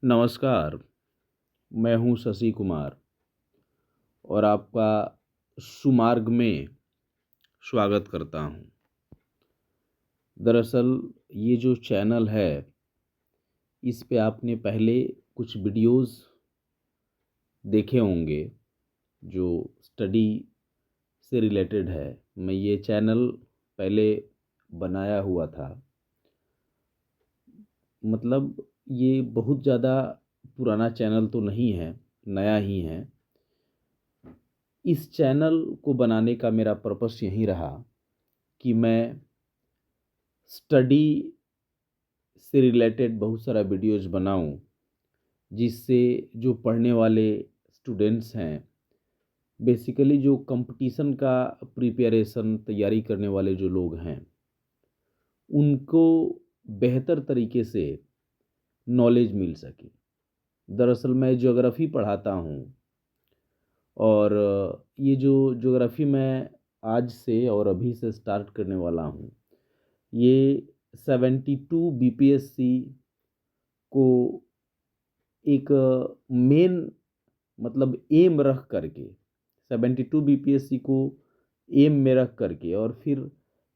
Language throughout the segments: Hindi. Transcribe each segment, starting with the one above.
नमस्कार, मैं हूँ शशि कुमार और आपका सुमार्ग में स्वागत करता हूँ। दरअसल ये जो चैनल है, इस पे आपने पहले कुछ वीडियोज़ देखे होंगे जो स्टडी से रिलेटेड है। मैं ये चैनल पहले बनाया हुआ था। मतलब ये बहुत ज़्यादा पुराना चैनल तो नहीं है, नया ही है। इस चैनल को बनाने का मेरा पर्पस यही रहा कि मैं स्टडी से रिलेटेड बहुत सारा वीडियोज़ बनाऊं, जिससे जो पढ़ने वाले स्टूडेंट्स हैं, बेसिकली जो कंपटीशन का प्रिपरेशन तैयारी करने वाले जो लोग हैं, उनको बेहतर तरीके से नॉलेज मिल सके। दरअसल मैं ज्योग्राफ़ी पढ़ाता हूँ और ये जो ज्योग्राफ़ी मैं आज से और अभी से स्टार्ट करने वाला हूँ, ये 72 बीपीएससी को एक मेन मतलब एम रख करके 72 बीपीएससी को एम में रख करके और फिर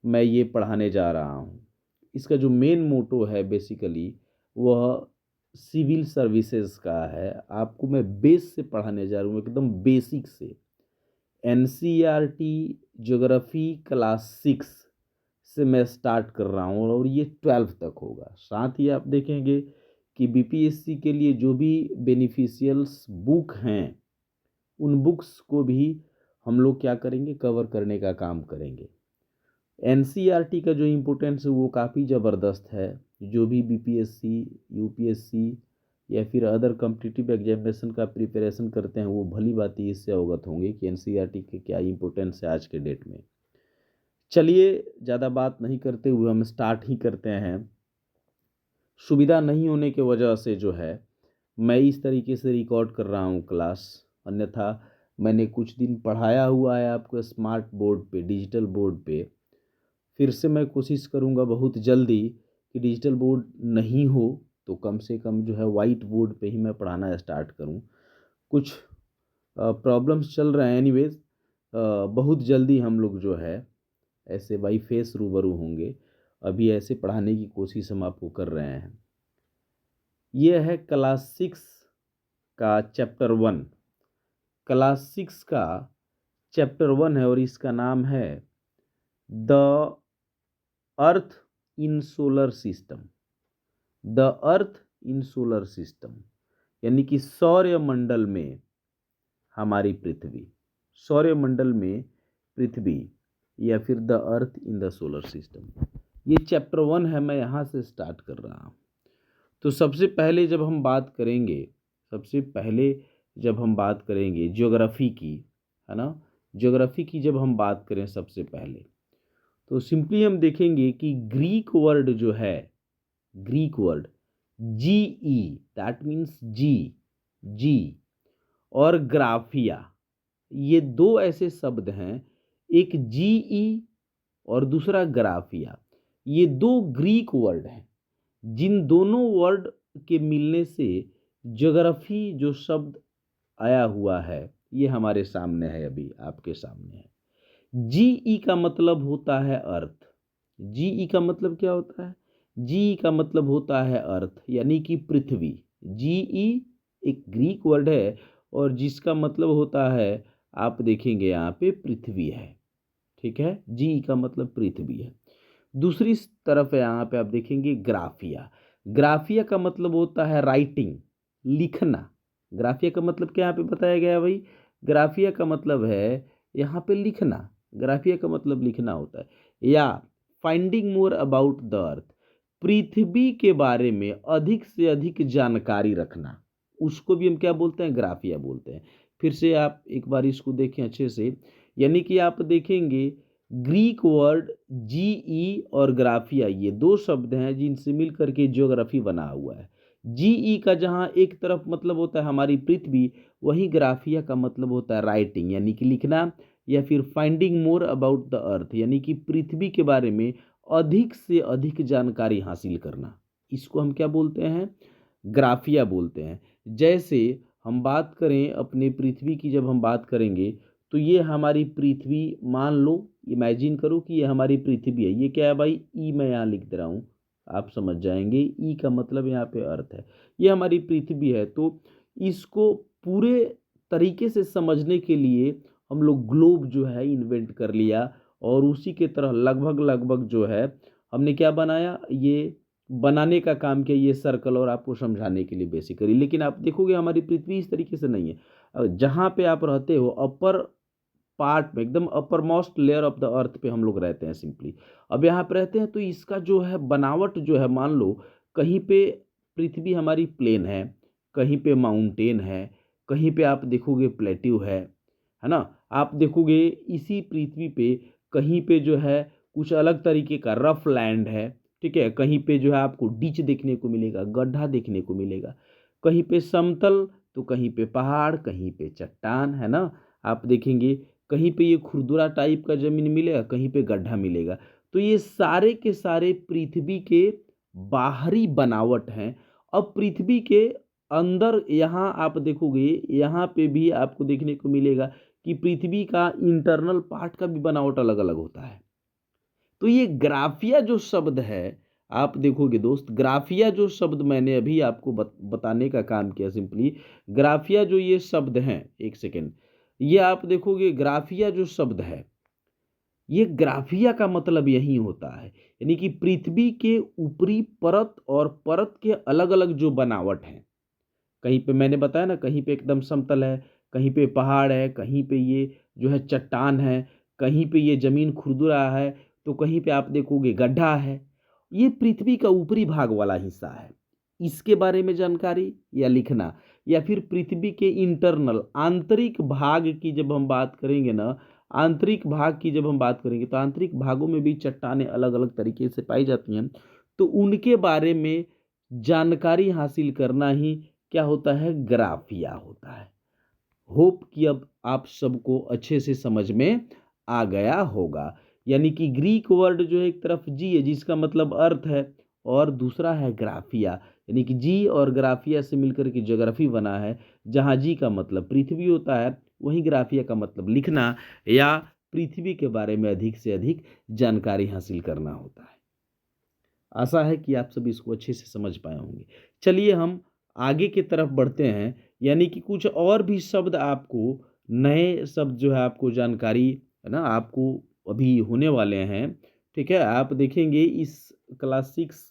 मैं ये पढ़ाने जा रहा हूँ। इसका जो मेन मोटो है बेसिकली वह सिविल सर्विसेज का है। आपको मैं बेस से पढ़ाने जा रहा हूँ, एकदम बेसिक से। एनसीईआरटी ज्योग्राफी क्लास 6 से मैं स्टार्ट कर रहा हूँ और ये 12 तक होगा। साथ ही आप देखेंगे कि बीपीएससी के लिए जो भी बेनिफिशियल्स बुक हैं, उन बुक्स को भी हम लोग क्या करेंगे, कवर करने का काम करेंगे। एनसीईआरटी का जो इम्पोर्टेंस है वो काफ़ी ज़बरदस्त है। जो भी बीपीएससी, यूपीएससी या फिर अदर कॉम्पिटिटिव एग्जामिनेशन का प्रिपरेशन करते हैं, वो भली बात ही इससे अवगत होंगे कि एनसीईआरटी के क्या इम्पोर्टेंस है आज के डेट में। चलिए, ज़्यादा बात नहीं करते हुए हम स्टार्ट ही करते हैं। सुविधा नहीं होने की वजह से जो है मैं इस तरीके से रिकॉर्ड कर रहा हूँ क्लास, अन्यथा मैंने कुछ दिन पढ़ाया हुआ है आपको स्मार्ट बोर्ड पे, डिजिटल बोर्ड पे। फिर से मैं कोशिश करूँगा बहुत जल्दी कि डिजिटल बोर्ड नहीं हो तो कम से कम जो है वाइट बोर्ड पे ही मैं पढ़ाना स्टार्ट करूँ। कुछ प्रॉब्लम्स चल रहे हैं, एनीवेज बहुत जल्दी हम लोग जो है ऐसे बाई फेस रूबरू होंगे। अभी ऐसे पढ़ाने की कोशिश हम आपको कर रहे हैं। ये है क्लास 6 का चैप्टर 1। क्लास 6 का चैप्टर 1 है और इसका नाम है the earth in solar system. The earth in solar system यानी कि सौरमंडल में हमारी पृथ्वी, सौरमंडल में पृथ्वी या फिर the earth in the solar system. ये चैप्टर 1 है, मैं यहाँ से स्टार्ट कर रहा हूँ। तो सबसे पहले जब हम बात करेंगे, सबसे पहले जब हम बात करेंगे ज्योग्राफी की, है ना, ज्योग्राफी की जब हम बात करें सबसे पहले, तो सिंपली हम देखेंगे कि ग्रीक वर्ड जो है, Greek word G E, that means G, G और ग्राफिया, ये दो ऐसे शब्द हैं, एक जी ई और दूसरा ग्राफिया। ये दो ग्रीक वर्ड हैं जिन दोनों वर्ड के मिलने से ज्योग्राफी जो शब्द आया हुआ है, ये हमारे सामने है, अभी आपके सामने है। जीई का मतलब होता है अर्थ। जीई का मतलब क्या होता है? जीई का मतलब होता है अर्थ यानी कि पृथ्वी। जीई एक ग्रीक वर्ड है और जिसका मतलब होता है, आप देखेंगे यहाँ पे पृथ्वी है। ठीक है, जीई का मतलब पृथ्वी है। दूसरी तरफ है, यहाँ पे आप देखेंगे ग्राफिया। ग्राफिया का मतलब होता है राइटिंग, लिखना। ग्राफिया का मतलब क्या यहाँ पे बताया गया है भाई? ग्राफिया का मतलब है यहाँ पे लिखना। ग्राफिया का मतलब लिखना होता है। या finding more about the earth, पृथ्वी के बारे में अधिक से अधिक जानकारी रखना, उसको भी हम क्या बोलते हैं? ग्राफिया बोलते हैं। फिर से आप एक बार इसको देखें अच्छे से, यानी कि आप देखेंगे ग्रीक वर्ड जीई और ग्राफिया, ये दो शब्द हैं जिनसे मिलकर के ज्योग्राफी बना हुआ है। जीई का जहाँ एक तरफ मतलब होता है हमारी पृथ्वी, वहीं ग्राफिया का मतलब होता है राइटिंग यानी कि लिखना, या फिर फाइंडिंग मोर अबाउट द अर्थ यानी कि पृथ्वी के बारे में अधिक से अधिक जानकारी हासिल करना। इसको हम क्या बोलते हैं? ग्राफिया बोलते हैं। जैसे हम बात करें अपने पृथ्वी की, जब हम बात करेंगे तो ये हमारी पृथ्वी, मान लो, इमेजिन करो कि ये हमारी पृथ्वी है। ये क्या है भाई, ई मैं यहाँ लिख दे रहा हूँ, आप समझ जाएंगे। ई का मतलब यहाँ पे अर्थ है, ये हमारी पृथ्वी है। तो इसको पूरे तरीके से समझने के लिए हम लोग ग्लोब जो है इन्वेंट कर लिया, और उसी के तरह लगभग लगभग जो है हमने क्या बनाया, ये बनाने का काम किया, ये सर्कल, और आपको समझाने के लिए बेसिकली। लेकिन आप देखोगे हमारी पृथ्वी इस तरीके से नहीं है। जहाँ पे आप रहते हो अपर पार्ट में, एकदम upper most layer of the earth पे हम लोग रहते हैं सिंपली। अब यहाँ पे रहते हैं तो इसका जो है बनावट जो है, मान लो कहीं पे पृथ्वी हमारी प्लेन है, कहीं पे माउंटेन है, कहीं पे आप देखोगे प्लेट्यू है ना। आप देखोगे इसी पृथ्वी पे कहीं पे जो है कुछ अलग तरीके का रफ लैंड है, ठीक है। कहीं पे जो है आपको डिच देखने को मिलेगा, गड्ढा देखने को मिलेगा, कहीं पे समतल, तो कहीं पे पहाड़, कहीं पे चट्टान, है ना। आप देखेंगे कहीं पे ये खुरदुरा टाइप का ज़मीन मिलेगा, कहीं पे गड्ढा मिलेगा। तो ये सारे के सारे पृथ्वी के बाहरी बनावट हैं। अब पृथ्वी के अंदर यहाँ आप देखोगे, यहाँ पे भी आपको देखने को मिलेगा कि पृथ्वी का इंटरनल पार्ट का भी बनावट अलग अलग होता है। तो ये ग्राफिया जो शब्द है, आप देखोगे दोस्त, ग्राफिया जो शब्द मैंने अभी आपको बताने का काम किया सिंपली। ग्राफिया जो ये शब्द हैं, एक सेकेंड, ये आप देखोगे ग्राफिया जो शब्द है, ये ग्राफिया का मतलब यही होता है, यानी कि पृथ्वी के ऊपरी परत और परत के अलग अलग जो बनावट हैं। कहीं पे मैंने बताया ना, कहीं पे एकदम समतल है, कहीं पे पहाड़ है, कहीं पे ये जो है चट्टान है, कहीं पे ये जमीन खुरदुरा है, तो कहीं पे आप देखोगे गड्ढा है। ये पृथ्वी का ऊपरी भाग वाला हिस्सा है। इसके बारे में जानकारी या लिखना, या फिर पृथ्वी के इंटरनल आंतरिक भाग की जब हम बात करेंगे ना, आंतरिक भाग की जब हम बात करेंगे तो आंतरिक भागों में भी चट्टानें अलग अलग तरीके से पाई जाती हैं। तो उनके बारे में जानकारी हासिल करना ही क्या होता है, ग्राफिया होता है। होप कि अब आप सबको अच्छे से समझ में आ गया होगा। यानी कि ग्रीक वर्ड जो है, एक तरफ जी है जिसका मतलब अर्थ है, और दूसरा है ग्राफिया, यानी कि जी और ग्राफिया से मिलकर के ज्योग्राफी बना है। जहाँ जी का मतलब पृथ्वी होता है, वहीं ग्राफिया का मतलब लिखना या पृथ्वी के बारे में अधिक से अधिक जानकारी हासिल करना होता है। आशा है कि आप सभी इसको अच्छे से समझ पाए होंगे। चलिए हम आगे की तरफ बढ़ते हैं, यानी कि कुछ और भी शब्द आपको, नए शब्द जो है आपको जानकारी, है ना, आपको अभी होने वाले हैं, ठीक है। आप देखेंगे इस क्लास 6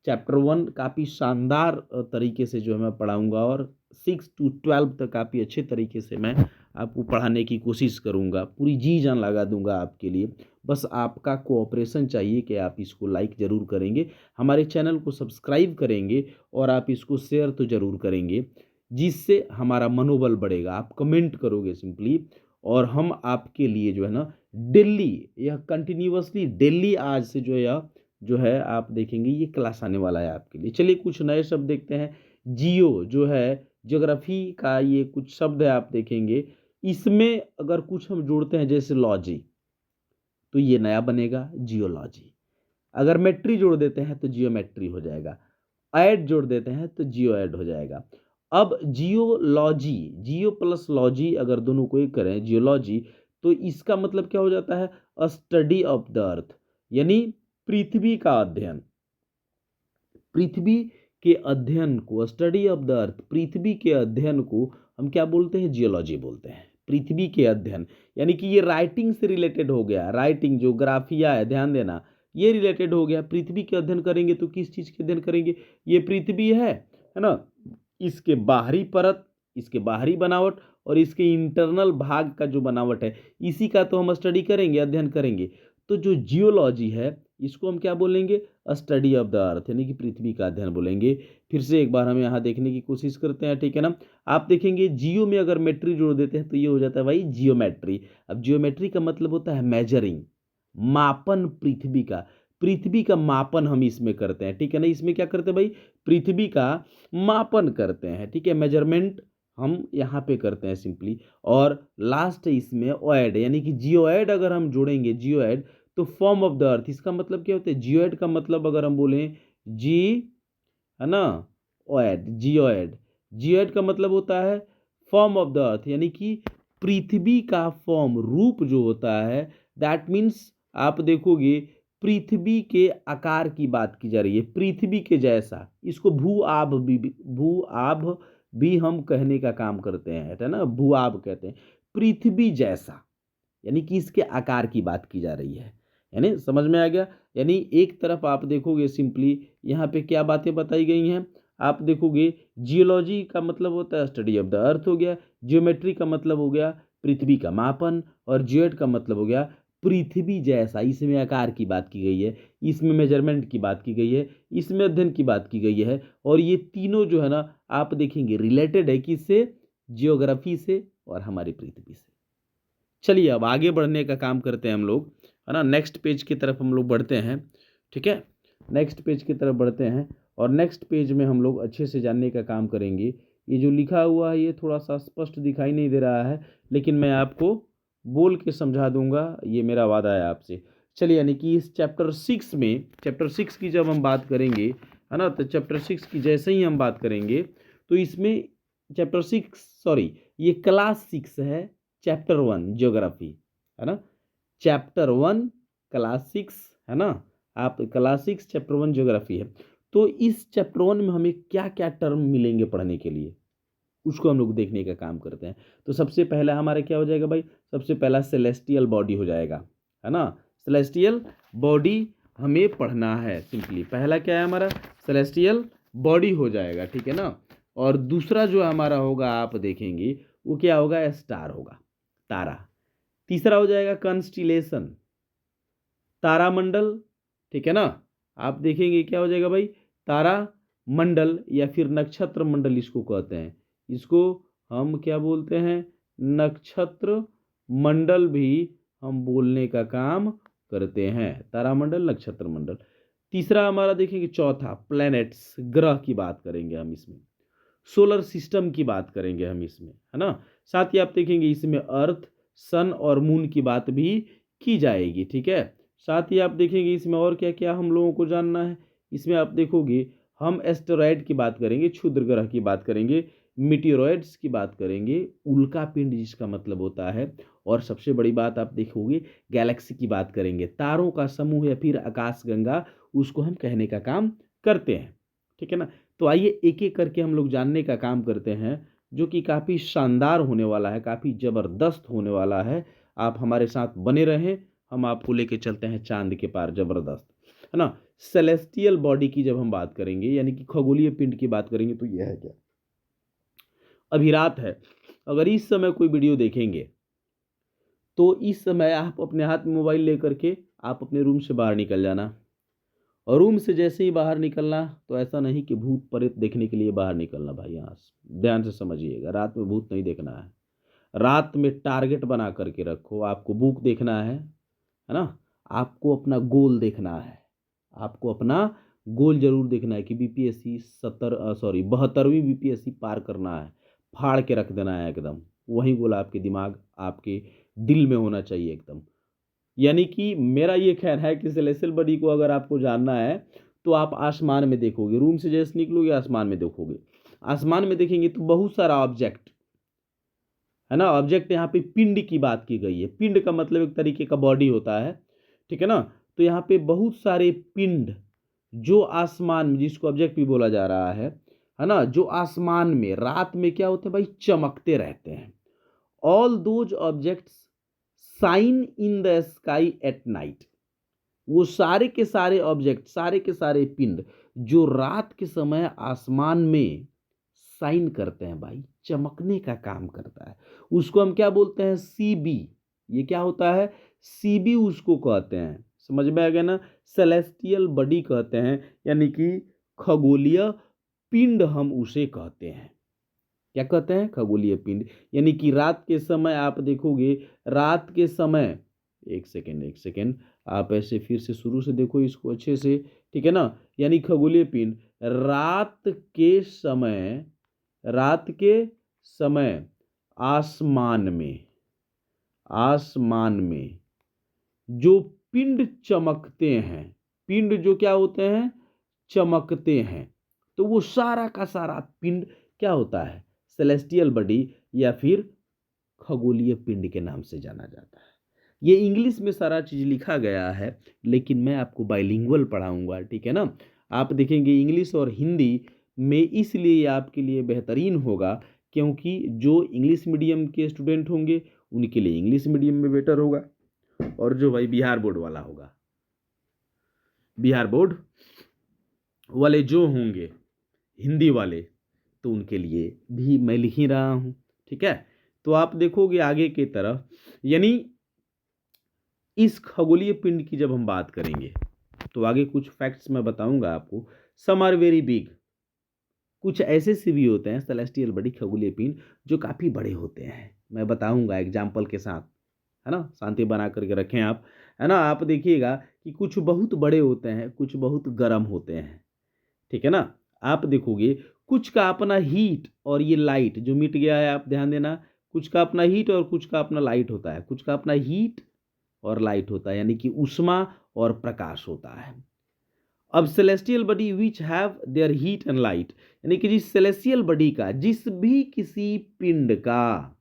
चैप्टर 1 काफ़ी शानदार तरीके से जो है मैं पढ़ाऊँगा, और 6 to 12 तक काफ़ी अच्छे तरीके से मैं आपको पढ़ाने की कोशिश करूँगा, पूरी जी जान लगा दूँगा आपके लिए। बस आपका कोऑपरेशन चाहिए कि आप इसको लाइक ज़रूर करेंगे, हमारे चैनल को सब्सक्राइब करेंगे, और आप इसको शेयर तो ज़रूर करेंगे, जिससे हमारा मनोबल बढ़ेगा। आप कमेंट करोगे सिंपली, और हम आपके लिए जो है ना डेली, यह कंटिन्यूअसली डेली आज से जो है आप देखेंगे ये क्लास आने वाला है आपके लिए। चलिए कुछ नए शब्द देखते हैं। जियो जो है ज्योग्राफी का ये कुछ शब्द है, आप देखेंगे इसमें अगर कुछ हम जोड़ते हैं जैसे लॉजी, तो ये नया बनेगा जियोलॉजी। अगर मेट्री जोड़ देते हैं तो जियोमेट्री हो जाएगा, ऐड जोड़ देते हैं तो जियो ऐड हो जाएगा। अब जियोलॉजी, जियो प्लस लॉजी अगर दोनों को एक करें जियोलॉजी, तो इसका मतलब क्या हो जाता है, स्टडी ऑफ द अर्थ, यानी पृथ्वी का अध्ययन। पृथ्वी के अध्ययन को, स्टडी ऑफ द अर्थ, पृथ्वी के अध्ययन को हम क्या बोलते हैं, जियोलॉजी बोलते हैं। पृथ्वी के अध्ययन, यानी कि ये राइटिंग से रिलेटेड हो गया। राइटिंग जो ग्राफिया है, ध्यान देना, ये रिलेटेड हो गया। पृथ्वी के अध्ययन करेंगे तो किस चीज़ के अध्ययन करेंगे, ये पृथ्वी है ना, इसके बाहरी परत, इसके बाहरी बनावट, और इसके इंटरनल भाग का जो बनावट है, इसी का तो हम स्टडी करेंगे, अध्ययन करेंगे। तो जो जियोलॉजी है, इसको हम क्या बोलेंगे, स्टडी ऑफ द अर्थ, यानी कि पृथ्वी का अध्ययन बोलेंगे। फिर से एक बार हम यहाँ देखने की कोशिश करते हैं, ठीक है ना। आप देखेंगे जियो में अगर मेट्री जोड़ देते हैं तो ये हो जाता है भाई जियोमेट्री। अब जियोमेट्री का मतलब होता है मेजरिंग, मापन पृथ्वी का। पृथ्वी का मापन हम इसमें करते हैं, ठीक है ना। इसमें क्या करते हैं भाई, पृथ्वी का मापन करते हैं, ठीक है, मेजरमेंट हम यहाँ पे करते हैं सिंपली। और लास्ट इसमें ओएड, यानी कि जियोएड अगर हम जोड़ेंगे, जियोएड तो फॉर्म ऑफ द अर्थ, इसका मतलब क्या होता है, जियोएड का मतलब अगर हम बोलें जी, है ना, ऑयड, जियोइड। जियोइड का मतलब होता है फॉर्म ऑफ द अर्थ, यानी कि पृथ्वी का फॉर्म, रूप जो होता है, दैट मीन्स आप देखोगे पृथ्वी के आकार की बात की जा रही है, पृथ्वी के जैसा। इसको भू आभ भी हम कहने का काम करते हैं, है ना, भू आभ कहते हैं, पृथ्वी जैसा, यानी कि इसके आकार की बात की जा रही है। यानी समझ में आ गया। यानी एक तरफ आप देखोगे सिंपली यहाँ पे क्या बातें बताई गई हैं, आप देखोगे जियोलॉजी का मतलब होता है स्टडी ऑफ द अर्थ हो गया, जियोमेट्री का मतलब हो गया पृथ्वी का मापन, और जियोइड का मतलब हो गया पृथ्वी जैसा। इसमें आकार की बात की गई है, इसमें मेजरमेंट की बात की गई है, इसमें अध्ययन की बात की गई है, और ये तीनों जो है ना आप देखेंगे रिलेटेड है किससे, जियोग्राफी से और हमारी पृथ्वी से। चलिए अब आगे बढ़ने का काम करते हैं हम लोग, है ना, नेक्स्ट पेज की तरफ हम लोग बढ़ते हैं। ठीक है, नेक्स्ट पेज की तरफ बढ़ते हैं, और नेक्स्ट पेज में हम लोग अच्छे से जानने का काम करेंगे। ये जो लिखा हुआ है ये थोड़ा सा स्पष्ट दिखाई नहीं दे रहा है, लेकिन मैं आपको बोल के समझा दूंगा, ये मेरा वादा है आपसे। चलिए, यानी कि इस चैप्टर 6 में, चैप्टर 6 की जब हम बात करेंगे, है ना, तो चैप्टर 6 की जैसे ही हम बात करेंगे तो इसमें चैप्टर 6, सॉरी, ये क्लास 6 है, चैप्टर 1 ज्योग्राफी, है ना, चैप्टर 1 क्लास 6, है ना, आप क्लास 6 चैप्टर 1 ज्योग्राफी है। तो इस चैप्टर 1 में हमें क्या क्या टर्म मिलेंगे पढ़ने के लिए, उसको हम लोग देखने का काम करते हैं। तो सबसे पहला हमारा क्या हो जाएगा भाई, सबसे पहला सेलेस्टियल बॉडी हो जाएगा, है ना, सेलेस्टियल बॉडी हमें पढ़ना है। सिंपली पहला क्या है हमारा, सेलेस्टियल बॉडी हो जाएगा, ठीक है ना। और दूसरा जो हमारा होगा आप देखेंगे वो क्या होगा, स्टार होगा, तारा। तीसरा हो जाएगा कंस्टिलेशन, तारामंडल, ठीक है ना। आप देखेंगे क्या हो जाएगा भाई, तारा मंडल या फिर नक्षत्र मंडल इसको कहते हैं, इसको हम क्या बोलते हैं, नक्षत्र मंडल भी हम बोलने का काम करते हैं, तारामंडल नक्षत्र मंडल। तीसरा हमारा देखेंगे, चौथा प्लैनेट्स, ग्रह की बात करेंगे हम इसमें, सोलर सिस्टम की बात करेंगे हम इसमें, है ना। साथ ही आप देखेंगे इसमें अर्थ, सन और मून की बात भी की जाएगी, ठीक है। साथ ही आप देखेंगे इसमें और क्या क्या हम लोगों को जानना है, इसमें आप देखोगे हम एस्टेरॉयड की बात करेंगे, क्षुद्र ग्रह की बात करेंगे, मीटियोरॉइड्स की बात करेंगे, उल्का पिंड जिसका मतलब होता है, और सबसे बड़ी बात आप देखोगे गैलेक्सी की बात करेंगे, तारों का समूह या फिर आकाशगंगा, उसको हम कहने का काम करते हैं, ठीक है ना। तो आइए एक एक करके हम लोग जानने का काम करते हैं, जो कि काफ़ी शानदार होने वाला है, काफ़ी ज़बरदस्त होने वाला है। आप हमारे साथ बने रहें, हम आपको लेके चलते हैं चांद के पार, ज़बरदस्त, है ना। सेलेस्टियल बॉडी की जब हम बात करेंगे, यानी कि खगोलीय पिंड की बात करेंगे, तो यह है क्या, अभी रात है, अगर इस समय कोई वीडियो देखेंगे तो इस समय आप अपने हाथ में मोबाइल लेकर के आप अपने रूम से बाहर निकल जाना, और रूम से जैसे ही बाहर निकलना, तो ऐसा नहीं कि भूत प्रेत देखने के लिए बाहर निकलना भाई, यहाँ ध्यान से समझिएगा, रात में भूत नहीं देखना है। रात में टारगेट बना करके रखो, आपको बुक देखना है ना, आपको अपना गोल देखना है, आपको अपना गोल जरूर देखना है कि बीपीएससी 72वीं बीपीएससी पार करना है, फाड़ के रख देना है एकदम, वही गोल आपके दिमाग, आपके दिल में होना चाहिए एकदम। यानी कि मेरा ये कहना है कि सेलेस्टियल बॉडी को अगर आपको जानना है तो आप आसमान में देखोगे, रूम से जैसे निकलोगे आसमान में देखोगे, आसमान में देखेंगे तो बहुत सारा ऑब्जेक्ट, है ना, ऑब्जेक्ट, यहाँ पे पिंड की बात की गई है, पिंड का मतलब एक तरीके का बॉडी होता है, ठीक है ना। तो यहाँ पे बहुत सारे पिंड जो आसमान में, जिसको ऑब्जेक्ट भी बोला जा रहा है ना, जो आसमान में रात में क्या होते हैं भाई, चमकते रहते हैं। All those objects shine in the sky at night, वो सारे के सारे ऑब्जेक्ट, सारे के सारे पिंड जो रात के समय आसमान में शाइन करते हैं भाई, चमकने का काम करता है, उसको हम क्या बोलते हैं, सीबी। ये क्या होता है, सीबी उसको कहते हैं, समझ में आ गया ना। सेलेस्टियल बॉडी कहते हैं, यानी कि खगोलीय पिंड हम उसे कहते हैं। क्या कहते हैं, खगोलीय पिंड। यानी कि रात के समय आप देखोगे, रात के समय, एक सेकेंड एक सेकेंड, आप ऐसे फिर से शुरू से देखो इसको अच्छे से, ठीक है ना। यानी खगोलीय पिंड रात के समय, रात के समय आसमान में, आसमान में जो पिंड चमकते हैं, पिंड जो क्या होते हैं, चमकते हैं, तो वो सारा का सारा पिंड क्या होता है, सेलेस्टियल बॉडी या फिर खगोलीय पिंड के नाम से जाना जाता है। ये इंग्लिश में सारा चीज़ लिखा गया है, लेकिन मैं आपको बाइलिंगुअल पढ़ाऊंगा, ठीक है ना। आप देखेंगे इंग्लिश और हिंदी में, इसलिए आपके लिए बेहतरीन होगा क्योंकि जो इंग्लिश मीडियम के स्टूडेंट होंगे उनके लिए इंग्लिश मीडियम में बेटर होगा, और जो भाई बिहार बोर्ड वाला होगा, बिहार बोर्ड वाले जो होंगे हिंदी वाले, तो उनके लिए भी मैं लिख ही रहा हूँ, ठीक है। तो आप देखोगे आगे की तरफ, यानी इस खगोलीय पिंड की जब हम बात करेंगे तो आगे कुछ फैक्ट्स मैं बताऊंगा आपको। सम आर वेरी बिग, कुछ ऐसे से भी होते हैं सेलेस्टियल बॉडी खगोलीय पिंड जो काफ़ी बड़े होते हैं, मैं बताऊंगा एग्जाम्पल के साथ, है ना। शांति बना करके रखें आप, है ना। आप देखिएगा कि कुछ बहुत बड़े होते हैं, कुछ बहुत गर्म होते हैं, ठीक है ना। आप देखोगे कुछ का अपना हीट और ये लाइट जो मिट गया है, आप ध्यान देना, कुछ का अपना हीट और कुछ का अपना लाइट होता है, कुछ का अपना हीट और लाइट होता है, यानी कि ऊष्मा और प्रकाश होता है। अब celestial body which have their heat and light, यानी कि जिस सेलेस्टियल बॉडी का, जिस भी किसी पिंड का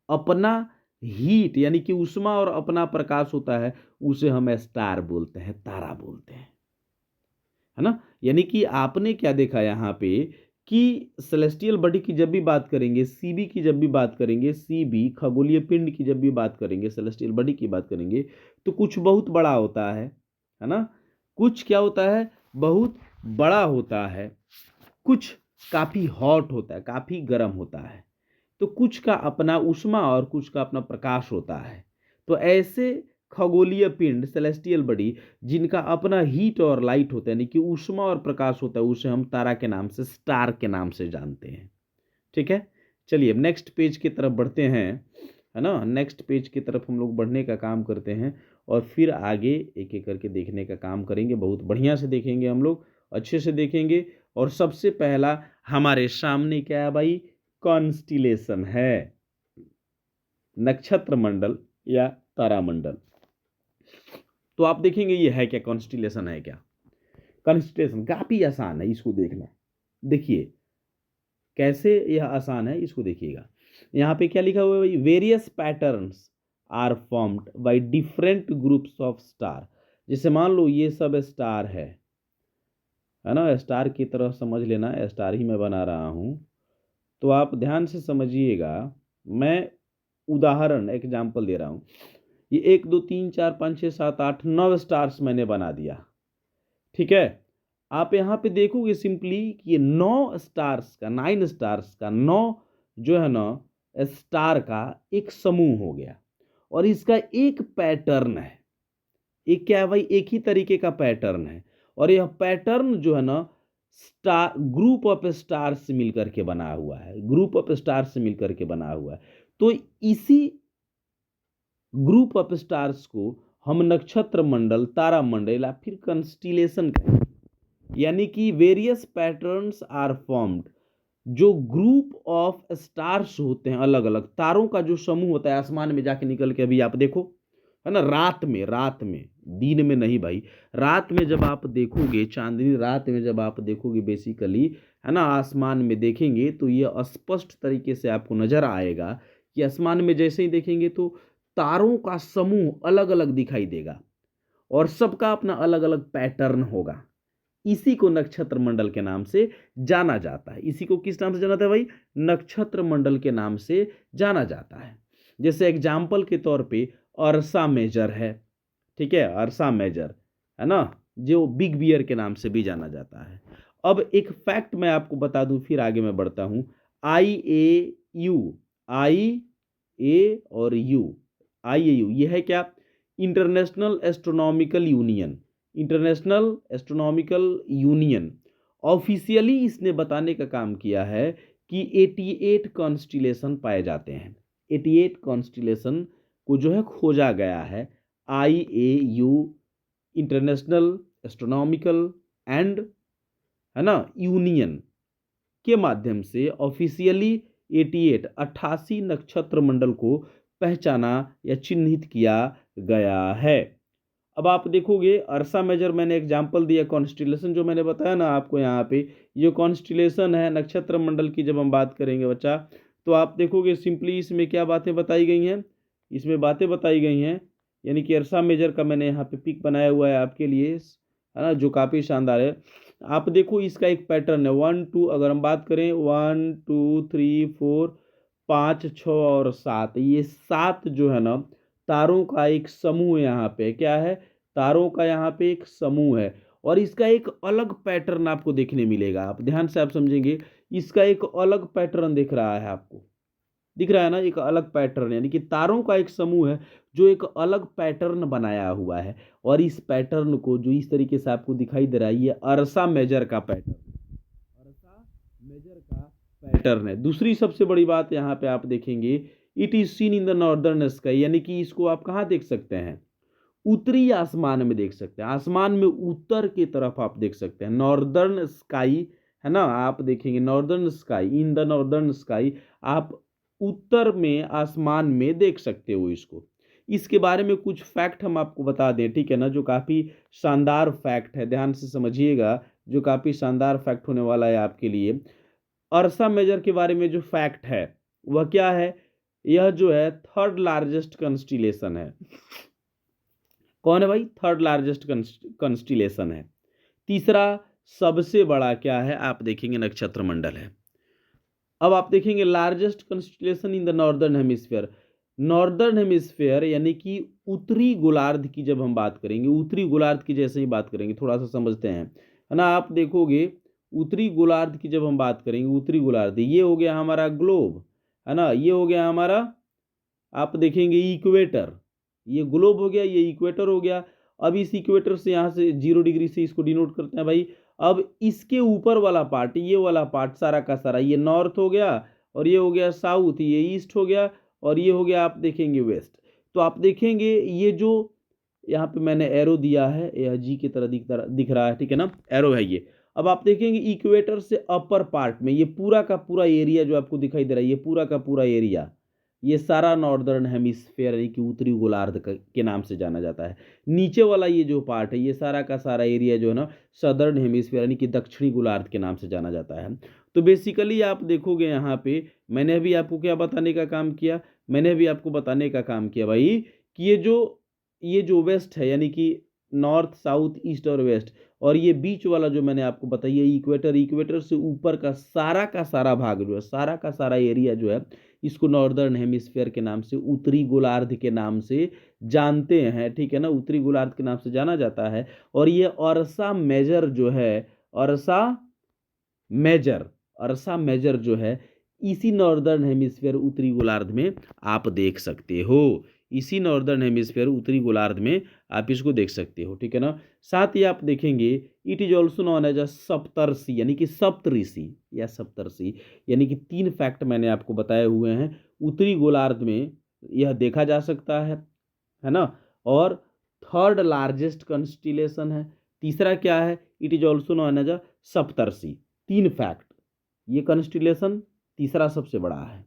अपना हीट यानी कि ऊष्मा और अपना प्रकाश होता है, उसे हम स्टार बोलते हैं, तारा बोलते हैं, है ना। यानी कि आपने क्या देखा यहाँ पे कि सेलेस्टियल बॉडी की जब भी बात करेंगे, सीबी की जब भी बात करेंगे, सीबी खगोलीय पिंड की जब भी बात करेंगे, सेलेस्टियल बॉडी की बात करेंगे, तो कुछ बहुत बड़ा होता है ना। कुछ क्या होता है, बहुत बड़ा होता है, कुछ काफ़ी हॉट होता है, काफ़ी गर्म होता है, तो कुछ का अपना ऊष्मा और कुछ का अपना प्रकाश होता है। तो ऐसे खगोलीय पिंड सेलेस्टियल बॉडी जिनका अपना हीट और लाइट होता है, यानी कि ऊष्मा और प्रकाश होता है, उसे हम तारा के नाम से, स्टार के नाम से जानते हैं, ठीक है। चलिए अब नेक्स्ट पेज की तरफ बढ़ते हैं, है ना। नेक्स्ट पेज की तरफ हम लोग बढ़ने का काम करते हैं और फिर आगे एक एक करके देखने का काम करेंगे, बहुत बढ़िया से देखेंगे हम लोग, अच्छे से देखेंगे। और सबसे पहला हमारे सामने क्या है भाई, कॉन्स्टिलेशन है, नक्षत्र मंडल या तारामंडल। तो आप देखेंगे ये है क्या, कॉन्स्टिलेशन है क्या। कॉन्स्टिलेशन काफी आसान है, इसको देखना, देखिए कैसे यह आसान है, इसको देखिएगा। यहाँ पे क्या लिखा हुआ है भाई, various patterns are formed by different groups of star. जैसे मान लो ये सब स्टार है ना, स्टार की तरह समझ लेना, स्टार ही मैं बना रहा हूँ। तो आप ध्यान से समझिएगा, मैं उदाहरण एग्जाम्पल दे रहा हूँ। ये 1 2 3 4 5 6 7 8 9 स्टार्स मैंने बना दिया, ठीक है। आप यहाँ पे देखोगे सिंपली कि ये 9 स्टार्स का, 9 स्टार्स का 9 जो है ना स्टार का एक समूह हो गया, और इसका एक पैटर्न है। एक क्या है भाई, एक ही तरीके का पैटर्न है, और यह पैटर्न जो है ना स्टार, ग्रुप ऑफ स्टार से मिलकर के बना हुआ है, ग्रुप ऑफ स्टार से मिलकर के बना हुआ है। तो इसी ग्रुप ऑफ स्टार्स को हम नक्षत्र मंडल, तारा मंडल या फिर कंस्टिलेशन कहेंगे। यानी कि वेरियस पैटर्न्स आर फॉर्म्ड, जो ग्रुप ऑफ स्टार्स होते हैं, अलग अलग तारों का जो समूह होता है आसमान में जाके निकल के, अभी आप देखो है ना, रात में, दिन में नहीं भाई, रात में जब आप देखोगे, चांदनी रात में जब आप देखोगे बेसिकली, है ना, आसमान में देखेंगे तो ये स्पष्ट तरीके से आपको नजर आएगा कि आसमान में जैसे ही देखेंगे तो तारों का समूह अलग अलग दिखाई देगा और सबका अपना अलग अलग पैटर्न होगा। इसी को नक्षत्र मंडल के नाम से जाना जाता है। इसी को किस नाम से जाना जाता है भाई, नक्षत्र मंडल के नाम से जाना जाता है। जैसे एग्जाम्पल के तौर पे अर्सा मेजर है, ठीक है, अर्सा मेजर है ना, जो बिग बियर के नाम से भी जाना जाता है। अब एक फैक्ट मैं आपको बता दूं, फिर आगे मैं बढ़ता हूं। IAU, IAU ये है क्या, international astronomical union, international astronomical union. Officially इसने बताने का काम किया है कि 88 कॉन्स्टिलेशन पाए जाते हैं, 88 कॉन्स्टिलेशन को जो है खोजा गया है। IAU, इंटरनेशनल एस्ट्रोनॉमिकल एंड, है ना, यूनियन के माध्यम से ऑफिशियली 88 नक्षत्र मंडल को पहचाना या चिन्हित किया गया है। अब आप देखोगे अर्सा मेजर, मैंने एग्जाम्पल दिया कॉन्स्टिलेशन जो मैंने बताया ना आपको यहाँ पे, ये कॉन्स्टिलेशन है नक्षत्र मंडल की जब हम बात करेंगे बच्चा, तो आप देखोगे सिंपली इसमें क्या बातें बताई गई हैं, इसमें बातें बताई गई हैं, यानी कि अर्सा मेजर का मैंने यहाँ पे पिक बनाया हुआ है आपके लिए, है ना, जो काफ़ी शानदार है। आप देखो इसका एक पैटर्न है 1 2, अगर हम बात करें 1 2 3 4 5 6 और 7, ये 7 जो है ना तारों का एक समूह यहाँ पे क्या है, तारों का यहाँ पे एक समूह है, और इसका एक अलग पैटर्न आपको देखने मिलेगा, आप ध्यान से आप समझेंगे, इसका एक अलग पैटर्न दिख रहा है आपको, दिख रहा है ना, एक अलग पैटर्न, यानी कि तारों का एक समूह है जो एक अलग पैटर्न बनाया हुआ है, और इस पैटर्न को जो इस तरीके से आपको दिखाई दे रहा है, ये अर्सा मेजर का पैटर्न, अर्सा मेजर का पैटर्न है। दूसरी सबसे बड़ी बात यहाँ पे आप देखेंगे, it is seen in the northern sky, यानी कि इसको आप कहाँ देख सकते हैं, उत्तरी आसमान में देख सकते हैं, आसमान में उत्तर की तरफ आप देख सकते हैं, नॉर्दर्न स्काई, है ना, आप देखेंगे northern sky, in the northern sky, आप उत्तर में आसमान में देख सकते हो इसको। इसके बारे में कुछ फैक्ट हम आपको बता दें, ठीक है ना, जो काफ़ी शानदार फैक्ट है, ध्यान से समझिएगा, जो काफ़ी शानदार फैक्ट होने वाला है आपके लिए। अर्सा मेजर के बारे में जो फैक्ट है वह क्या है, यह जो है थर्ड लार्जेस्ट कंस्टिलेशन है। कौन है भाई, थर्ड लार्जेस्ट कंस्टिलेशन है। तीसरा सबसे बड़ा क्या है, आप देखेंगे नक्षत्र मंडल है। अब आप देखेंगे largest constellation in the northern hemisphere, northern hemisphere यानी कि उत्तरी गोलार्ध की जब हम बात करेंगे, उत्तरी गोलार्ध की जैसे ही बात करेंगे, थोड़ा सा समझते हैं, है ना, आप देखोगे उत्तरी गोलार्ध की जब हम बात करेंगे, उत्तरी गोलार्ध ये हो गया हमारा ग्लोब, है ना, ये हो गया हमारा, आप देखेंगे इक्वेटर, ये ग्लोब हो गया, ये इक्वेटर हो गया। अब इस इक्वेटर से यहाँ से 0 डिग्री से इसको डिनोट करते हैं भाई। अब इसके ऊपर वाला पार्ट, ये वाला पार्ट सारा का सारा, ये नॉर्थ हो गया, और ये हो गया साउथ, ये ईस्ट हो गया, और ये हो गया आप देखेंगे वेस्ट। तो आप देखेंगे ये जो यहाँ पे मैंने एरो दिया है, यह जी की तरह दिख रहा है, ठीक है ना, एरो है ये। अब आप देखेंगे इक्वेटर से अपर पार्ट में ये पूरा का पूरा एरिया जो आपको दिखाई दे रहा है, ये पूरा का पूरा एरिया, ये सारा नॉर्दर्न हेमिस्फीयर यानी कि उत्तरी गोलार्ध के नाम से जाना जाता है। नीचे वाला ये जो पार्ट है, ये सारा का सारा एरिया जो है ना सदर्न हेमिस्फीयर यानी कि दक्षिणी गोलार्ध के नाम से जाना जाता है। तो बेसिकली आप देखोगे यहाँ पे, मैंने भी आपको क्या बताने का काम किया, मैंने भी आपको बताने का काम किया भाई कि ये जो वेस्ट है, यानी कि नॉर्थ साउथ ईस्ट और वेस्ट, और ये बीच वाला जो मैंने आपको बताइए इक्वेटर, इक्वेटर से ऊपर का सारा भाग जो है, सारा का सारा एरिया जो है, इसको नॉर्दर्न हेमिस्फीयर के नाम से, उत्तरी गोलार्ध के नाम से जानते हैं, ठीक है ना, उत्तरी गोलार्ध के नाम से जाना जाता है। और ये अर्सा मेजर जो है, अर्सा मेजर, अर्सा मेजर जो है, इसी नॉर्दर्न हेमिस्फीयर उत्तरी गोलार्ध में आप देख सकते हो, इसी नॉर्दर्न हेमिस्फीयर उत्तरी गोलार्ध में आप इसको देख सकते हो, ठीक है ना। साथ ही आप देखेंगे it is also known as a Saptarshi, यानी कि सप्तऋषि या सप्तर्षि, यानी कि 3 फैक्ट मैंने आपको बताए हुए हैं, उत्तरी गोलार्ध में यह देखा जा सकता है ना, और थर्ड लार्जेस्ट कंस्टिलेशन है। तीसरा क्या है, it is also known as a Saptarshi, 3 fact, ये कंस्टिलेशन तीसरा सबसे बड़ा है,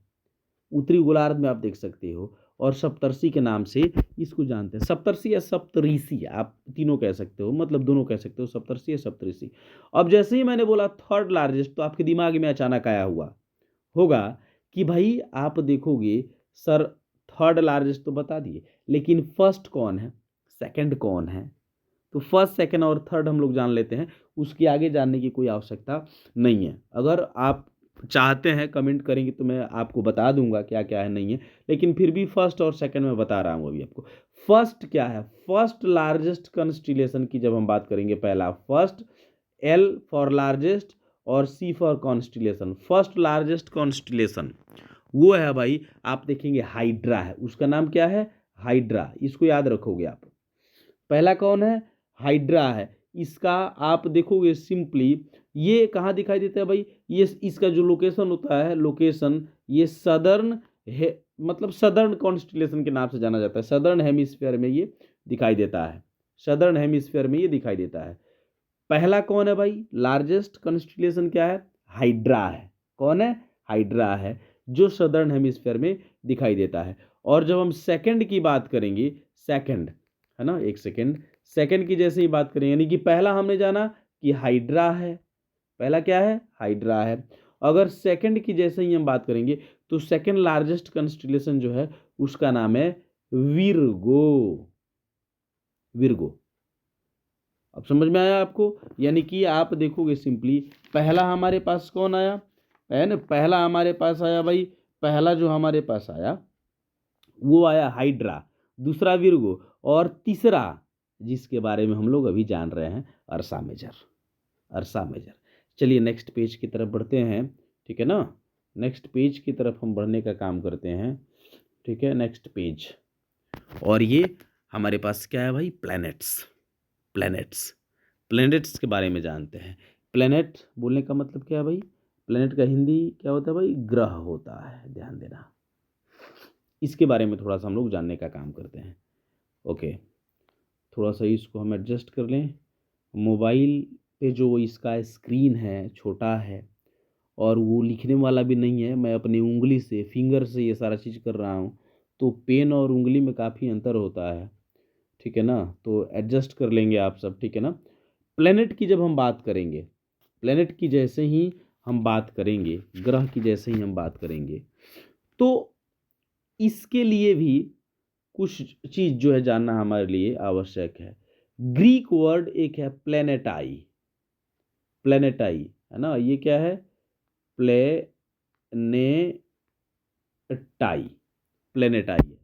उत्तरी गोलार्ध में आप देख सकते हो, और सप्तर्षि के नाम से इसको जानते हैं, सप्तर्षि या सप्तऋषि आप तीनों कह सकते हो, मतलब दोनों कह सकते हो, सप्तर्षि या सप्तऋषि। अब जैसे ही मैंने बोला थर्ड लार्जेस्ट, तो आपके दिमाग में अचानक आया हुआ होगा कि भाई आप देखोगे सर थर्ड लार्जेस्ट तो बता दिए, लेकिन फर्स्ट कौन है, सेकंड कौन है। तो फर्स्ट सेकंड और थर्ड हम लोग जान लेते हैं, उसके आगे जानने की कोई आवश्यकता नहीं है। अगर आप चाहते हैं कमेंट करेंगे तो मैं आपको बता दूंगा क्या क्या है नहीं है, लेकिन फिर भी फर्स्ट और सेकंड में बता रहा हूँ अभी आपको। फर्स्ट क्या है, फर्स्ट लार्जेस्ट कंस्टिलेशन की जब हम बात करेंगे, पहला फर्स्ट, एल फॉर लार्जेस्ट और C for constellation, first largest constellation वो है भाई, आप देखेंगे हाइड्रा है, उसका नाम क्या है, हाइड्रा, इसको याद रखोगे आप। पहला कौन है, हाइड्रा है। इसका आप देखोगे सिंपली, ये कहाँ दिखाई देता है भाई, ये इसका जो लोकेशन होता है, लोकेशन ये सदर्न है, मतलब सदर्न कॉन्स्टिलेशन के नाम से जाना जाता है, सदर्न हेमिस्फीयर में ये दिखाई देता है, सदर्न हेमिस्फीयर में ये दिखाई देता है। पहला कौन है भाई, लार्जेस्ट कॉन्स्टिलेशन क्या है, हाइड्रा है, कौन है, हाइड्रा है, जो सदर्न हेमिस्फीयर में दिखाई देता है। और जब हम सेकंड की बात करेंगे, सेकंड, है ना, एक सेकंड, सेकंड की जैसे ही बात करें, यानी कि पहला हमने जाना कि हाइड्रा है, पहला क्या है, हाइड्रा है। अगर सेकंड की जैसे ही हम बात करेंगे तो सेकंड लार्जेस्ट कंस्टेलेशन जो है उसका नाम है विर्गो। विर्गो, अब समझ में आया आपको? यानी कि आप देखोगे सिंपली, पहला हमारे पास कौन आया है ना, पहला हमारे पास आया भाई, पहला जो हमारे पास आया वो आया हाइड्रा, दूसरा विर्गो, और तीसरा जिसके बारे में हम लोग अभी जान रहे हैं अर्सा मेजर। अर्सा मेजर। चलिए नेक्स्ट पेज की तरफ बढ़ते हैं, ठीक है ना। नेक्स्ट पेज की तरफ हम बढ़ने का काम करते हैं, ठीक है। नेक्स्ट पेज, और ये हमारे पास क्या है भाई, प्लैनेट्स। प्लैनेट्स, प्लैनेट्स के बारे में जानते हैं। प्लैनेट बोलने का मतलब क्या है भाई, प्लैनेट का हिंदी क्या होता है भाई, ग्रह होता है, ध्यान देना। इसके बारे में थोड़ा सा हम लोग जानने का काम करते हैं। ओके, थोड़ा सा इसको हम एडजस्ट कर लें। मोबाइल पे जो इसका स्क्रीन है छोटा है, और वो लिखने वाला भी नहीं है, मैं अपनी उंगली से, फिंगर से ये सारा चीज़ कर रहा हूँ, तो पेन और उंगली में काफ़ी अंतर होता है, ठीक है ना। तो एडजस्ट कर लेंगे आप सब, ठीक है ना। प्लेनेट की जब हम बात करेंगे, प्लेनेट की जैसे ही हम बात करेंगे, ग्रह की जैसे ही हम बात करेंगे, तो इसके लिए भी कुछ चीज़ जो है जानना हमारे लिए आवश्यक है। ग्रीक वर्ड एक है प्लेनेटाई। प्लेनेटाई है ना, ये क्या है, प्लेनेटाई। प्लेनेटाई है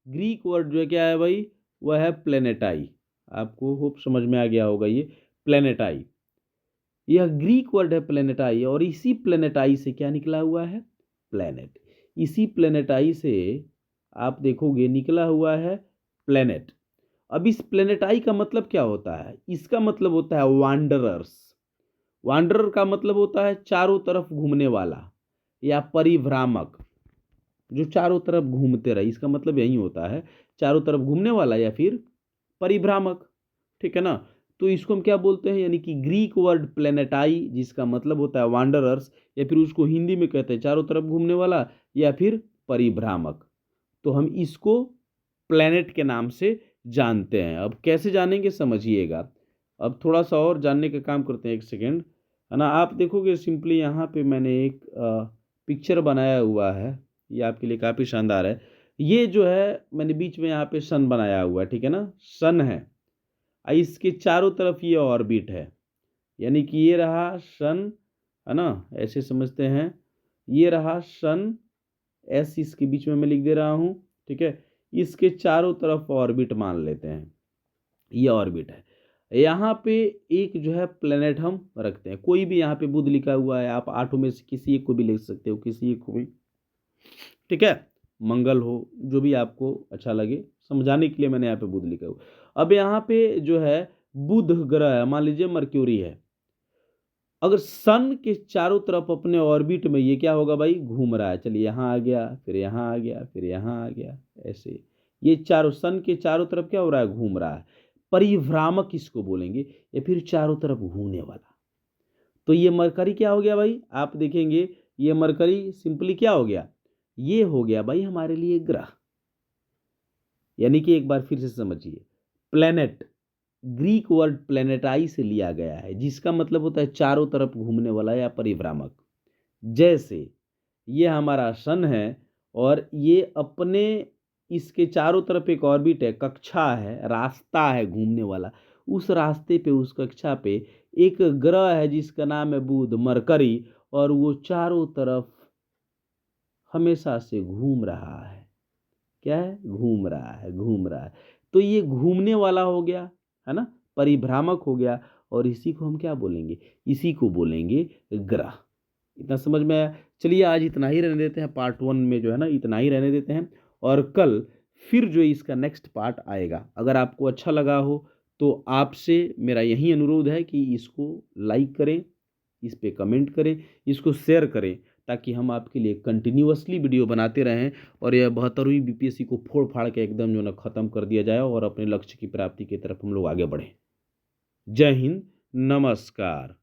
ग्रीक वर्ड जो है, क्या है भाई, वह है प्लेनेटाई। आपको होप समझ में आ गया होगा ये प्लेनेटाई। यह ग्रीक वर्ड है प्लेनेटाई, और इसी प्लेनेटाई से क्या निकला हुआ है, प्लेनेट। इसी प्लेनेटाई से आप देखोगे निकला हुआ है प्लेनेट। अब इस प्लेनेटाई का मतलब क्या होता है, इसका मतलब होता है वांडरर्स। वांडरर का मतलब होता है चारों तरफ घूमने वाला, या परिभ्रामक, जो चारों तरफ घूमते रहे, इसका मतलब यही होता है, चारों तरफ घूमने वाला या फिर परिभ्रामक, ठीक है ना। तो इसको हम क्या बोलते हैं, यानी कि ग्रीक वर्ड प्लेनेटाई जिसका मतलब होता है वांडरर्स, या फिर उसको हिंदी में कहते हैं चारों तरफ घूमने वाला या फिर परिभ्रामक, तो हम इसको प्लेनेट के नाम से जानते हैं। अब कैसे जानेंगे समझिएगा। अब थोड़ा सा और जानने का काम करते हैं, एक सेकेंड, है ना। आप देखोगे सिंपली यहाँ पे मैंने एक पिक्चर बनाया हुआ है, ये आपके लिए काफ़ी शानदार है। ये जो है मैंने बीच में यहाँ पे सन बनाया हुआ है, ठीक है ना, सन है। इसके चारों तरफ ये ऑर्बिट है, यानी कि ये रहा सन, है ना, ऐसे समझते हैं, ये रहा सन, एस इसके बीच में मैं लिख दे रहा हूँ, ठीक है। इसके चारों तरफ ऑर्बिट मान लेते हैं, ये ऑर्बिट है। यहाँ पे एक जो है प्लेनेट हम रखते हैं, कोई भी यहाँ पे बुध लिखा हुआ है, आप आठों में से किसी एक को भी लिख सकते हो, किसी एक को भी, ठीक है। मंगल हो, जो भी आपको अच्छा लगे, समझाने के लिए मैंने यहाँ पे बुध लिखा हुआ। अब यहाँ पे जो है बुध ग्रह है, मान लीजिए मर्क्यूरी है, अगर सन के चारों तरफ अपने ऑर्बिट में ये क्या होगा भाई, घूम रहा है, चलिए यहाँ आ गया, फिर यहाँ आ गया, फिर यहाँ आ गया, ऐसे ये चारों सन के चारों तरफ क्या हो रहा है, घूम रहा है। परिभ्रामक इसको बोलेंगे, या फिर चारों तरफ घूमने वाला। तो ये मरकरी क्या हो गया भाई, आप देखेंगे ये मरकरी सिंपली क्या हो गया, ये हो गया भाई हमारे लिए ग्रह। यानी कि एक बार फिर से समझिए, प्लेनेट ग्रीक वर्ड प्लेनेटाई से लिया गया है, जिसका मतलब होता है चारों तरफ घूमने वाला या परिभ्रामक। जैसे ये हमारा सन है, और ये अपने, इसके चारों तरफ एक ऑर्बिट है, कक्षा है, रास्ता है घूमने वाला, उस रास्ते पे, उस कक्षा पे एक ग्रह है जिसका नाम है बुध, मरकरी, और वो चारों तरफ हमेशा से घूम रहा है। क्या है, घूम रहा है, घूम रहा है। तो ये घूमने वाला हो गया, है ना, परिभ्रामक हो गया, और इसी को हम क्या बोलेंगे, इसी को बोलेंगे ग्रह। इतना समझ में आया? चलिए आज इतना ही रहने देते हैं, पार्ट 1 में जो है ना इतना ही रहने देते हैं, और कल फिर जो इसका नेक्स्ट पार्ट आएगा। अगर आपको अच्छा लगा हो तो आपसे मेरा यही अनुरोध है कि इसको लाइक करें, इस पे कमेंट करें, इसको शेयर करें, ताकि हम आपके लिए कंटिन्यूअसली वीडियो बनाते रहें, और यह 72वीं बीपीएससी को फोड़ फाड़ के एकदम जो ना ख़त्म कर दिया जाए, और अपने लक्ष्य की प्राप्ति की तरफ हम लोग आगे बढ़ें। जय हिंद, नमस्कार।